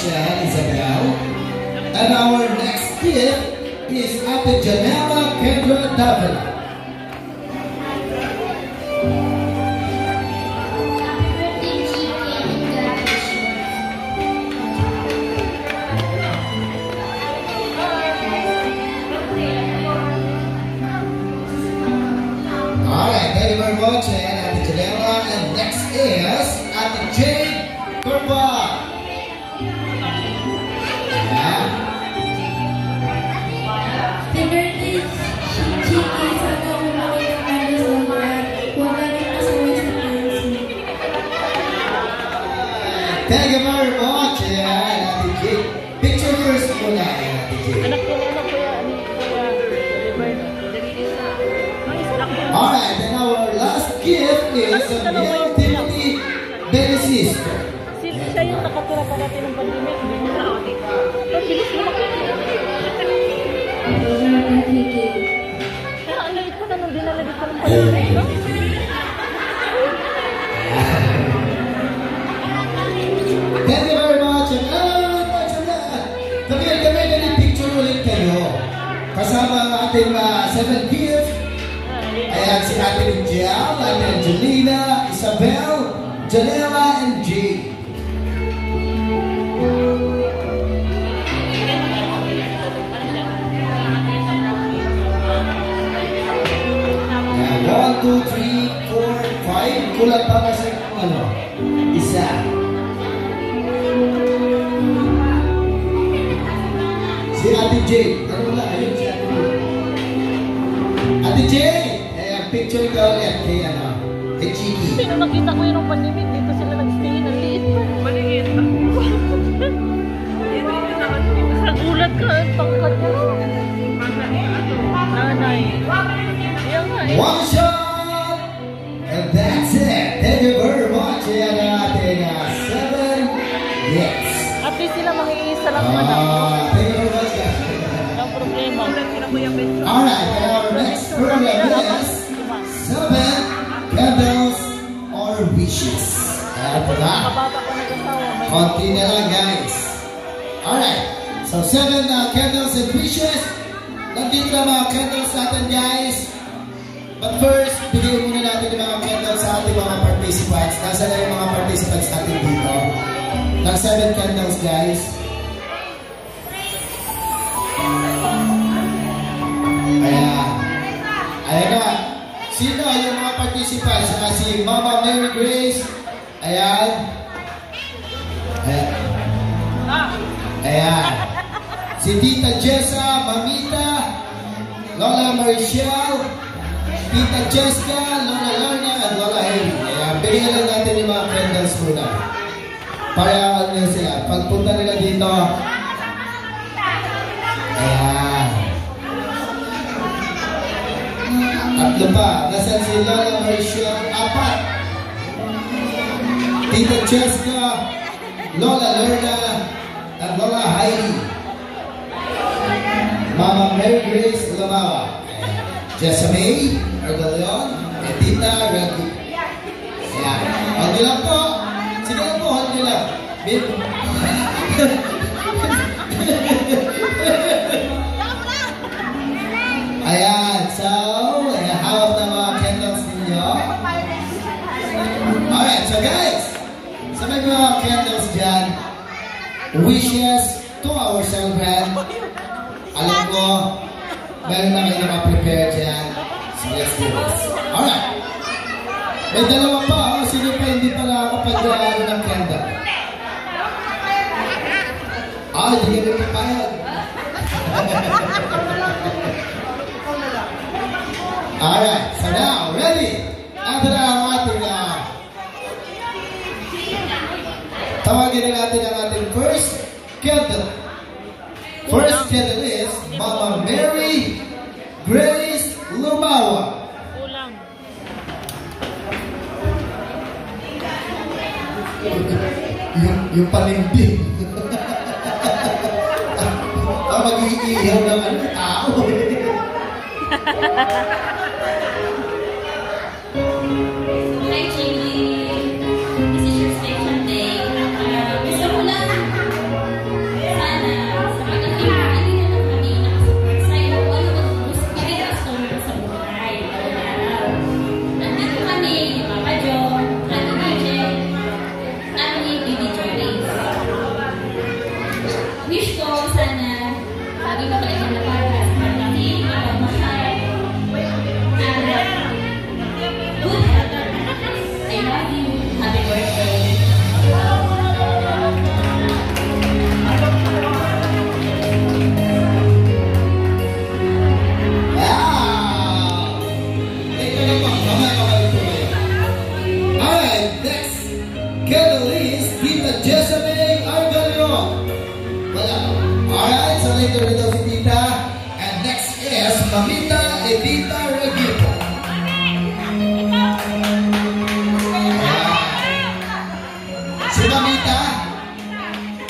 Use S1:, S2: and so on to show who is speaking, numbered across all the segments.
S1: Michelle Isabel. And our next gift is Ate Janela Kendra Davila. Alright, thank you very much, and Ate Janela. And next is Ate Jane Kurba. Thank you very much, Ate Jane. Picture first muna, Ate Jane. Alright, and our last gift is a Mel Timothy Benesisto.
S2: Siya yung nakatira pa natin ng pandemic. Bilis mo kaya ang lait ko na nung dinala dito ng pandemic, no?
S1: Thank you very much. Kami picture ulit kayo. Kasama ang ating 7 gifts. Ayan si Ate Angel, Ate Angelina, Isabel, Janela, and Jay. Ayan, 1, 2, 3, 4, 5. Kulang pa kasi isa. Si Ate Jay. Ano wala? Ayun si Ate Jay. Ate Jay! Picture ka ulit kay Chiki.
S2: Pero nakita ko yun ng pandemic, dito sila nag-stay, ng liit pa. Maliit. Nagulat ka, pangkat mo. Nanay.
S1: One shot! And that's it. Thank you very much. Yan ang ating 7 yes.
S2: At least sila mangiisa lang naman.
S1: Thank you very much, guys.
S2: Walang problema.
S1: Alright, and our next program is 7 candles or wishes. Ayan po na. Konti na lang, guys. Alright. So 7 candles and wishes. Nandito na mga candles natin, guys. But first, bigyan muna natin yung mga candles sa ating mga participants. Nasa na yung mga participants natin dito. Ng 7 candles, guys. Ayan. Ayan na. Sino yung mga participants? Si Mama Mary Grace. Ayan. Ayan. Ayan. Si Tita Jessa, Mamita, Lola Marichelle, Tita Jessica, Lola Lorna, at Lola Henry. Ayan. Bigyan lang natin yung mga candles muna. Para ano sila. Pagpunta nila dito. Ayan. Tatlo pa. Nasaan si Lola Marichelle? 4. Tita Jessica, Lola Lorna, at Lola Heidi. Mama Mary Grace Lamawa. Jessa May, Argaleon, at Tita Raggy. Ayan. Hold nyo lang po. Sige lang po, hold nyo lang. Ayan. So, hawak na mga candles ninyo. Alright, so guys, sa may mga candles dyan, wishes to our celebrant. Alam ko, meron na kayo nakaprepare dyan. So let's do this. Alright. May dalawa pa. Sino pa hindi pala ako pag-aaral ng candle? Hindi ka nagpapayag. Alright, so now, ready? Ito na ang ating tawagin na natin ang ating first candle. First candle is Mama Mary Grace Lumawa.
S2: Ulang.
S1: Yung panindig. Mag-iihaw naman ng tao.
S3: Hi, Jimmy. This is your special day. Gusto mo lang?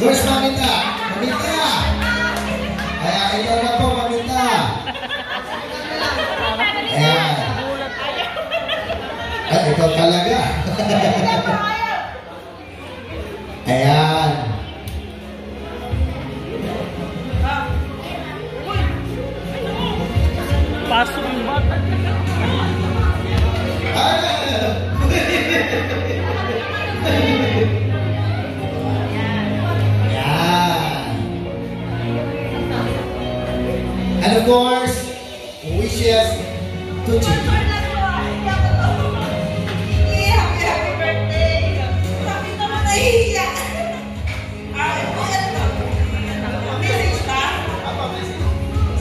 S1: Where's Mamita? Mamita! Kaya ikaw na po, Mamita. Ayan. Ay, ikaw talaga. Ayan.
S2: Pasok yung bata.
S1: And of course, wishes to Chicky.
S4: Happy birthday! Happy naman nahihiya! Message ba?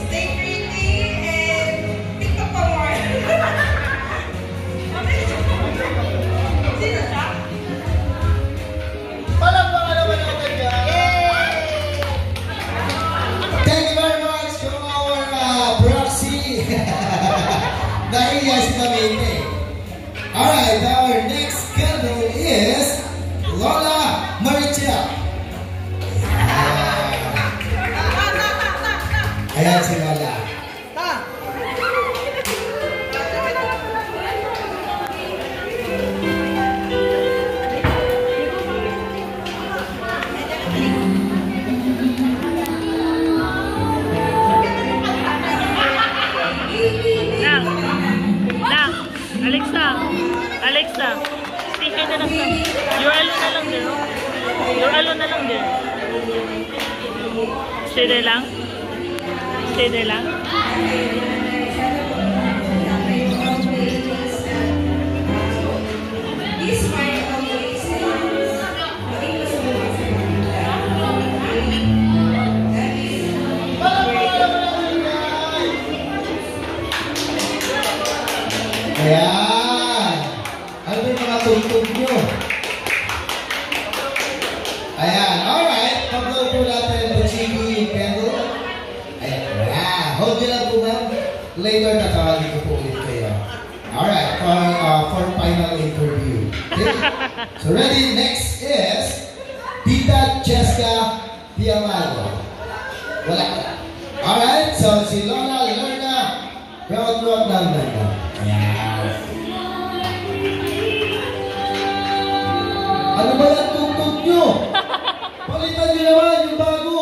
S4: Stay pretty and think of more. Sino siya?
S1: Palakpakan naman natin guys! Thank you very much to our proxy. Nahiya si Kamite. Alright, our next candle is Lola Marichel. Ayan si Lola.
S2: Alexa, sticker na lang sa. You're alone na lang din. You're alone na lang din. Stay there lang. Stay there lang.
S1: Ayan. Ano yung mga tugtog nyo? Ayan. Alright. Pag-blow po natin the Chicky candle. Ayan. Hold nyo lang po ma'am. Later na tawagin ko po ulit kayo. Alright. For final interview. Okay? So ready? Next is Tita Jessica Diamado. Wala ka. Alright. So si Lola Lorna round naman. Ayan. Ano ba yung tugtog nyo? Palitan nyo naman yung bago.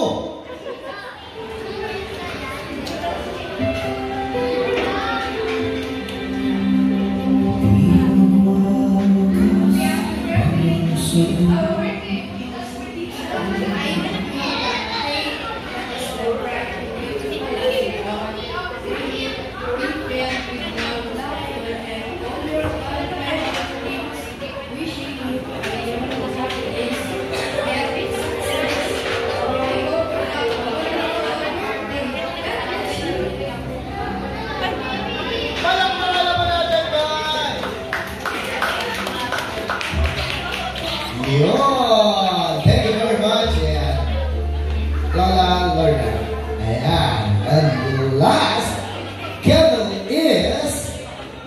S1: Yun! Thank you very much. Ayan. Lola Lorna. Ayan. And last candle is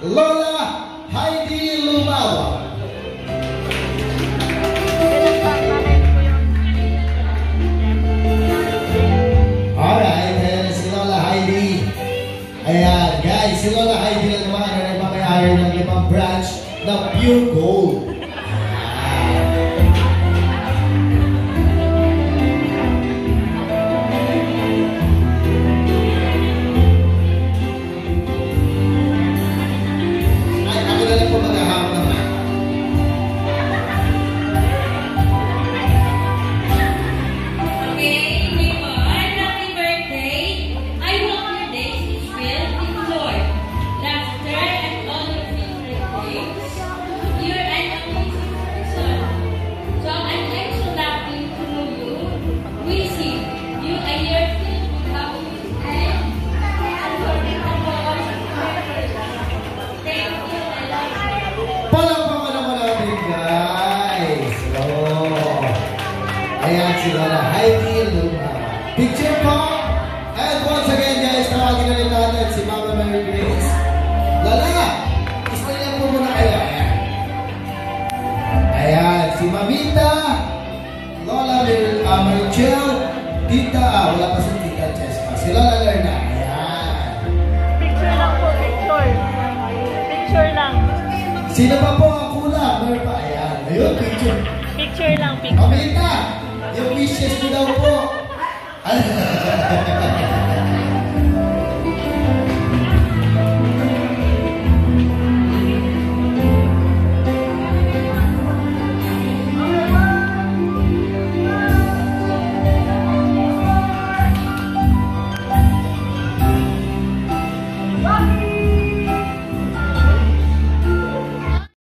S1: Lola Heidi Lumawa. Alright. Ayan si Lola Heidi. Ayan. Guys, si Lola Heidi na naman na nagmamayari ng ibang branch ng Pure Gold. Ayan si Lola Heidi Lumawa. Picture po. And once again guys, tawagin na rin natin si Mama Mary Grace. Lola, gusto niya po muna kayo. Ayan si Mamita, Lola Marichel, Tita, wala pa si Tita Cheska. Sila lalar na. Ayan.
S2: Picture lang po, picture. Picture lang.
S1: Sino pa po?